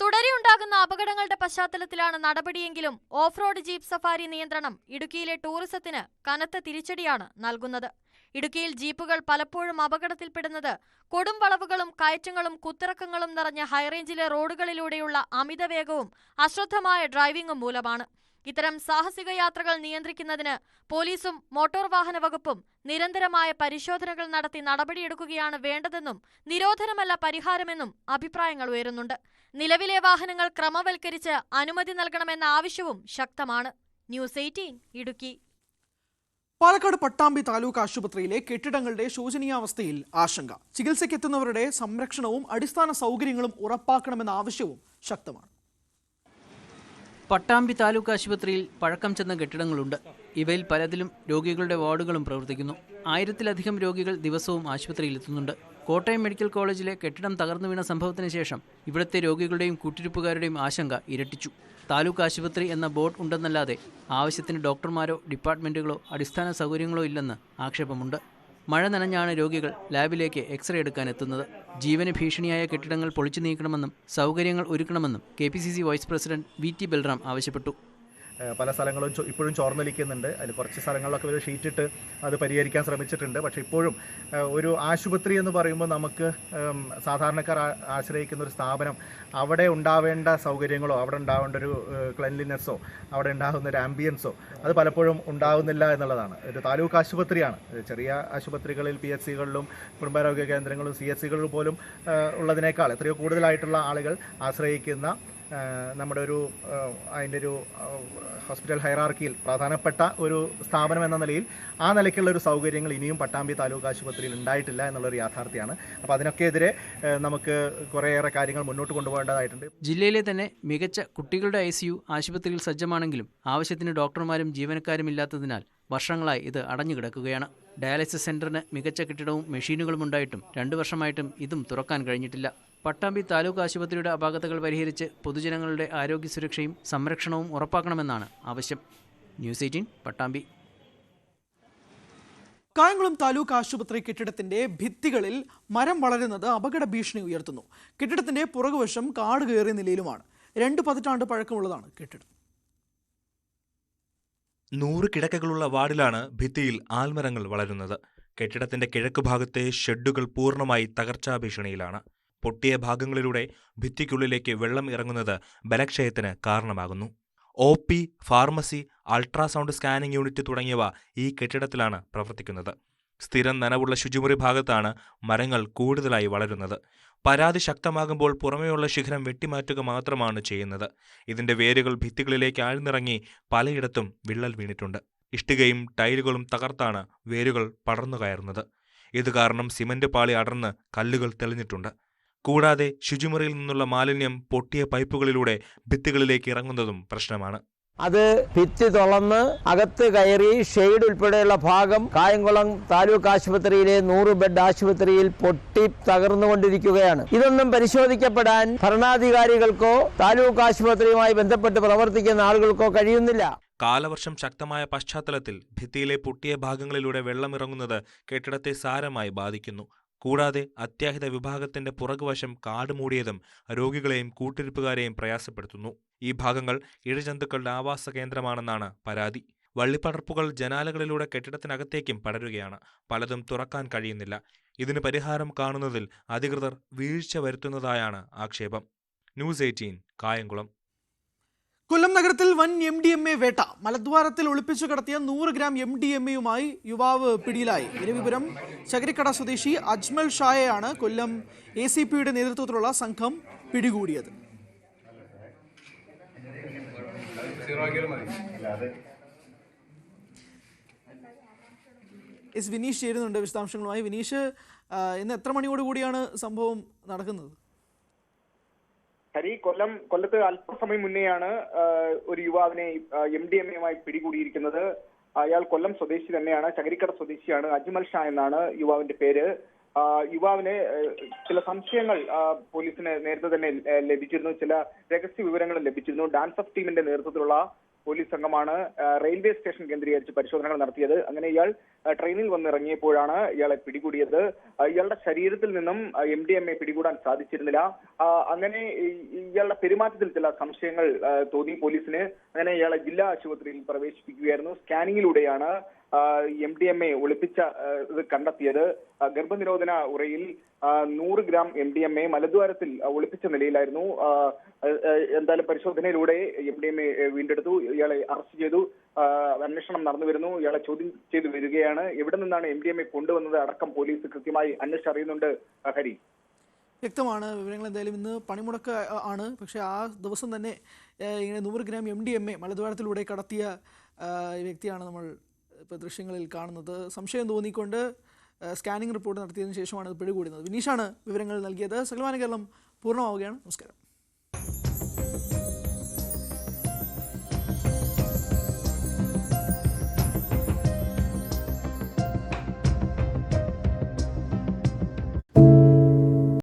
തുടരെയുണ്ടാകുന്ന അപകടങ്ങളുടെ പശ്ചാത്തലത്തിലാണ് നടപടിയെങ്കിലും ഓഫ് റോഡ് ജീപ്പ് സഫാരി നിയന്ത്രണം ഇടുക്കിയിലെ ടൂറിസത്തിന് കനത്ത തിരിച്ചടിയാണ് നൽകുന്നത്. ഇടുക്കിയിൽ ജീപ്പുകൾ പലപ്പോഴും അപകടത്തിൽപ്പെടുന്നത് കൊടും വളവുകളും കയറ്റങ്ങളും കുത്തിറക്കങ്ങളും നിറഞ്ഞ ഹൈറേഞ്ചിലെ റോഡുകളിലൂടെയുള്ള അമിതവേഗവും അശ്രദ്ധമായ ഡ്രൈവിംഗും മൂലമാണ്. ഇത്തരം സാഹസിക യാത്രകൾ നിയന്ത്രിക്കുന്നതിന് പോലീസും മോട്ടോർ വാഹന വകുപ്പും നിരന്തരമായ പരിശോധനകൾ നടത്തി നടപടിയെടുക്കുകയാണ് വേണ്ടതെന്നും നിരോധനമല്ല പരിഹാരമെന്നും അഭിപ്രായങ്ങൾ ഉയരുന്നുണ്ട്. നിലവിലെ വാഹനങ്ങൾ ക്രമവൽക്കരിച്ച് അനുമതി നൽകണമെന്ന ആവശ്യവും ശക്തമാണ്. ന്യൂസ് 18 ഇടുക്കി. പാലക്കാട് പട്ടാമ്പി താലൂക്ക് ആശുപത്രിയിലെ കെട്ടിടങ്ങളുടെ ശോചനീയാവസ്ഥയിൽ ആശങ്ക. ചികിത്സയ്ക്കെത്തുന്നവരുടെ സംരക്ഷണവും അടിസ്ഥാന സൗകര്യങ്ങളും ഉറപ്പാക്കണമെന്ന ആവശ്യവും ശക്തമാണ്. പട്ടാമ്പി താലൂക്ക് ആശുപത്രിയിൽ പഴക്കം ചെന്ന കെട്ടിടങ്ങളുണ്ട്. ഇവയിൽ പലതിലും രോഗികളുടെ വാർഡുകളും പ്രവർത്തിക്കുന്നു. 1000-ലധികം രോഗികൾ ദിവസവും ആശുപത്രിയിലെത്തുന്നുണ്ട്. കോട്ടയം മെഡിക്കൽ കോളേജിലെ കെട്ടിടം തകർന്നു വീണ സംഭവത്തിന് ശേഷം ഇവിടുത്തെ രോഗികളുടെയും കൂട്ടിരിപ്പുകാരുടെയും ആശങ്ക ഇരട്ടിച്ചു. താലൂക്ക് ആശുപത്രി എന്ന ബോർഡ് ഉണ്ടെന്നല്ലാതെ ആവശ്യത്തിന് ഡോക്ടർമാരോ ഡിപ്പാർട്ട്മെൻറ്റുകളോ അടിസ്ഥാന സൗകര്യങ്ങളോ ഇല്ലെന്ന് ആക്ഷേപമുണ്ട്. മഴ നനഞ്ഞാണ് രോഗികൾ ലാബിലേക്ക് എക്സ്റേ എടുക്കാൻ എത്തുന്നത്. ജീവന് ഭീഷണിയായ കെട്ടിടങ്ങൾ പൊളിച്ചു നീക്കണമെന്നും സൗകര്യങ്ങൾ ഒരുക്കണമെന്നും KPCC vice president VT Balram ആവശ്യപ്പെട്ടു. പല സ്ഥലങ്ങളും ഇപ്പോഴും ചോർന്നൊലിക്കുന്നുണ്ട്. അതിൽ കുറച്ച് സ്ഥലങ്ങളിലൊക്കെ ഒരു ഷീറ്റിട്ട് അത് പരിഹരിക്കാൻ ശ്രമിച്ചിട്ടുണ്ട്. പക്ഷേ ഇപ്പോഴും ഒരു ആശുപത്രി എന്ന് പറയുമ്പോൾ നമുക്ക് സാധാരണക്കാർ ആശ്രയിക്കുന്ന ഒരു സ്ഥാപനം, അവിടെ ഉണ്ടാവേണ്ട സൗകര്യങ്ങളോ അവിടെ ഉണ്ടാവേണ്ട ഒരു ക്ലെൻലിനെസ്സോ അവിടെ ഉണ്ടാകുന്ന ഒരു ആംബിയൻസോ അത് പലപ്പോഴും ഉണ്ടാകുന്നില്ല എന്നുള്ളതാണ്. ഒരു താലൂക്ക് ആശുപത്രിയാണ്. ചെറിയ ആശുപത്രികളിൽ PHCകളിലും കുടുംബാരോഗ്യ കേന്ദ്രങ്ങളും CHCകളിലും പോലും ഉള്ളതിനേക്കാൾ എത്രയോ കൂടുതലായിട്ടുള്ള ആളുകൾ ആശ്രയിക്കുന്ന നമ്മുടെ അതിൻ്റെ ഒരു ഹോസ്പിറ്റൽ ഹൈറാർക്കിയിൽ പ്രധാനപ്പെട്ട ഒരു സ്ഥാപനം എന്ന നിലയിൽ ആ നിലയ്ക്കുള്ള ഒരു സൗകര്യങ്ങൾ ഇനിയും പട്ടാമ്പി താലൂക്ക് ആശുപത്രിയിൽ ഉണ്ടായിട്ടില്ല എന്നുള്ളൊരു യാഥാർത്ഥ്യമാണ്. അപ്പോൾ അതിനൊക്കെ എതിരെ നമുക്ക് കുറേയേറെ കാര്യങ്ങൾ മുന്നോട്ട് കൊണ്ടുപോകേണ്ടതായിട്ടുണ്ട്. ജില്ലയിലെ തന്നെ മികച്ച കുട്ടികളുടെ ICU ആശുപത്രിയിൽ സജ്ജമാണെങ്കിലും ആവശ്യത്തിന് ഡോക്ടർമാരും ജീവനക്കാരും ഇല്ലാത്തതിനാൽ വർഷങ്ങളായി ഇത് അടഞ്ഞുകിടക്കുകയാണ്. ഡയാലിസിസ് സെന്ററിന് മികച്ച കെട്ടിടവും മെഷീനുകളും ഉണ്ടായിട്ടും 2 വർഷമായിട്ടും ഇതും തുറക്കാൻ കഴിഞ്ഞിട്ടില്ല. പട്ടാമ്പി താലൂക്ക് ആശുപത്രിയുടെ അപാകതകൾ പരിഹരിച്ച് പൊതുജനങ്ങളുടെ ആരോഗ്യ സുരക്ഷയും സംരക്ഷണവും ഉറപ്പാക്കണമെന്നാണ് ആവശ്യം. ന്യൂസ് 18 പട്ടാമ്പി. കായംകുളം താലൂക്ക് ആശുപത്രി കെട്ടിടത്തിന്റെ ഭിത്തികളിൽ മരം വളരുന്നത് അപകട ഭീഷണി ഉയർത്തുന്നു. കെട്ടിടത്തിന്റെ പുറകുവശം കാട് കയറിയ നിലയിലുമാണ്. 2 പതിറ്റാണ്ട് പഴക്കമുള്ളതാണ് കെട്ടിടം. 100 കിടക്കകളുള്ള വാർഡിലാണ് ഭിത്തിയിൽ ആൽമരങ്ങൾ വളരുന്നത്. കെട്ടിടത്തിന്റെ കിഴക്ക് ഭാഗത്തെ ഷെഡുകൾ പൂർണ്ണമായി തകർച്ചാ ഭീഷണിയിലാണ്. പൊട്ടിയ ഭാഗങ്ങളിലൂടെ ഭിത്തിക്കുള്ളിലേക്ക് വെള്ളം ഇറങ്ങുന്നത് ബലക്ഷയത്തിന് കാരണമാകുന്നു. OP, pharmacy, ultrasound scanning unit തുടങ്ങിയവ ഈ കെട്ടിടത്തിലാണ് പ്രവർത്തിക്കുന്നത്. സ്ഥിരം നനവുള്ള ശുചിമുറി ഭാഗത്താണ് മരങ്ങൾ കൂടുതലായി വളരുന്നത്. പരാതി ശക്തമാകുമ്പോൾ പുറമേയുള്ള ശിഖരം വെട്ടിമാറ്റുക മാത്രമാണ് ചെയ്യുന്നത്. ഇതിന്റെ വേരുകൾ ഭിത്തികളിലേക്ക് ആഴ്ന്നിറങ്ങി പലയിടത്തും വിള്ളൽ വീണിട്ടുണ്ട്. ഇഷ്ടികയും ടൈലുകളും തകർത്താണ് വേരുകൾ പടർന്നു കയറുന്നത്. ഇത് കാരണം സിമന്റ് പാളി അടർന്ന് കല്ലുകൾ തെളിഞ്ഞിട്ടുണ്ട്. കൂടാതെ ശുചിമുറിയിൽ നിന്നുള്ള മാലിന്യം പൊട്ടിയ പൈപ്പുകളിലൂടെ ഭിത്തികളിലേക്ക് ഇറങ്ങുന്നതും പ്രശ്നമാണ്. അത് ഭിത്തി തുളന്ന് അകത്ത് കയറി ഷെയ്ഡ് ഉൾപ്പെടെയുള്ള ഭാഗം കായംകുളം താലൂക്ക് ആശുപത്രിയിലെ 100 ബെഡ് ആശുപത്രിയിൽ പൊട്ടി തകർന്നുകൊണ്ടിരിക്കുകയാണ്. ഇതൊന്നും പരിശോധിക്കപ്പെടാൻ ഭരണാധികാരികൾക്കോ താലൂക്ക് ആശുപത്രിയുമായി ബന്ധപ്പെട്ട് പ്രവർത്തിക്കുന്ന ആളുകൾക്കോ കഴിയുന്നില്ല. കാലവർഷം ശക്തമായ പശ്ചാത്തലത്തിൽ ഭിത്തിയിലെ പൊട്ടിയ ഭാഗങ്ങളിലൂടെ വെള്ളമിറങ്ങുന്നത് കെട്ടിടത്തെ സാരമായി ബാധിക്കുന്നു. കൂടാതെ അത്യാഹിത വിഭാഗത്തിന്റെ പുറകുവശം കാട് മൂടിയതും രോഗികളെയും കൂട്ടിരിപ്പുകാരെയും പ്രയാസപ്പെടുത്തുന്നു. ഈ ഭാഗങ്ങൾ ഇഴജന്തുക്കളുടെ ആവാസ കേന്ദ്രമാണെന്നാണ് പരാതി. വള്ളിപ്പടർപ്പുകൾ ജനാലകളിലൂടെ കെട്ടിടത്തിനകത്തേക്കും പടരുകയാണ്. പലതും തുറക്കാൻ കഴിയുന്നില്ല. ഇതിന് പരിഹാരം കാണുന്നതിൽ അധികൃതർ വീഴ്ച വരുത്തുന്നതായാണ് ആക്ഷേപം. ന്യൂസ് 18 കായംകുളം. കൊല്ലം നഗരത്തിൽ വൻ MDMA വേട്ട. മലദ്വാരത്തിൽ ഒളിപ്പിച്ചു കടത്തിയ 100 ഗ്രാം MDMA-യുമായി യുവാവ് പിടിയിലായി. ഇരവിപുരം ചകിരിക്കട സ്വദേശി അജ്മൽ ഷായെയാണ് കൊല്ലം ACPയുടെ നേതൃത്വത്തിലുള്ള സംഘം പിടികൂടിയത്. വിനീഷ് ചേരുന്നുണ്ട് വിശദാംശങ്ങളുമായി. വിനീഷ്, ഇന്ന് എത്ര മണിയോടുകൂടിയാണ് സംഭവം നടക്കുന്നത്? കൊല്ലത്ത് അല്പസമയം മുന്നെയാണ് ഒരു യുവാവിനെ MDMA-യുമായി പിടികൂടിയിരിക്കുന്നത്. അയാൾ കൊല്ലം സ്വദേശി തന്നെയാണ്, ചകിരിക്കട സ്വദേശിയാണ്. അജ്മൽ ഷാ എന്നാണ് യുവാവിന്റെ പേര്. യുവാവിന് ചില സംശയങ്ങൾ പോലീസിന് നേരത്തെ തന്നെ ലഭിച്ചിരുന്നു. ചില രഹസ്യ വിവരങ്ങൾ ലഭിച്ചിരുന്നു. ഡാൻസ് ഓഫ് ടീമിന്റെ നേതൃത്വത്തിലുള്ള പോലീസ് സംഘമാണ് റെയിൽവേ സ്റ്റേഷൻ കേന്ദ്രീകരിച്ച് പരിശോധനകൾ നടത്തിയത്. അങ്ങനെ ഇയാൾ ട്രെയിനിൽ വന്നിറങ്ങിയപ്പോഴാണ് ഇയാളെ പിടികൂടിയത്. ഇയാളുടെ ശരീരത്തിൽ നിന്നും MDMA പിടികൂടാൻ സാധിച്ചിരുന്നില്ല. അങ്ങനെ ഇയാളുടെ പെരുമാറ്റത്തിൽ ചില സംശയങ്ങൾ തോന്നി പോലീസിന്. അങ്ങനെ ഇയാളെ ജില്ലാ ആശുപത്രിയിൽ പ്രവേശിപ്പിക്കുകയായിരുന്നു. സ്കാനിങ്ങിലൂടെയാണ് MDMA ഒളിപ്പിച്ച ഇത് കണ്ടെത്തിയത്. ഗർഭനിരോധന ഉറയിൽ 100 ഗ്രാം MDMA മലദ്വാരത്തിൽ ഒളിപ്പിച്ച നിലയിലായിരുന്നു. എന്തായാലും പരിശോധനയിലൂടെ MDMA വീണ്ടെടുത്തു. ഇയാളെ അറസ്റ്റ് ചെയ്തു. അന്വേഷണം നടന്നു വരുന്നു. ഇയാളെ ചോദ്യം ചെയ്തു വരികയാണ്. എവിടെ നിന്നാണ് MDMA കൊണ്ടുവന്നത് അടക്കം പോലീസ് കൃത്യമായി അന്വേഷിച്ചറിയുന്നുണ്ട്. ഹരി, വ്യക്തമാണ് വിവരങ്ങൾ. എന്തായാലും ഇന്ന് പണിമുടക്ക് ആണ്. പക്ഷേ ആ ദിവസം തന്നെ ഇങ്ങനെ 100 ഗ്രാം MDMA മലദ്വാരത്തിലൂടെ കടത്തിയ വ്യക്തിയാണ് നമ്മൾ ഇപ്പോൾ ദൃശ്യങ്ങളിൽ കാണുന്നത്. സംശയം തോന്നിക്കൊണ്ട് സ്കാനിംഗ് റിപ്പോർട്ട് നടത്തിയതിനു ശേഷമാണ് ഇത് പിടികൂടുന്നത്. വിനീഷാണ് വിവരങ്ങൾ നൽകിയത്. സകലമാന കേരളം പൂർണ്ണമാവുകയാണ്. നമസ്കാരം.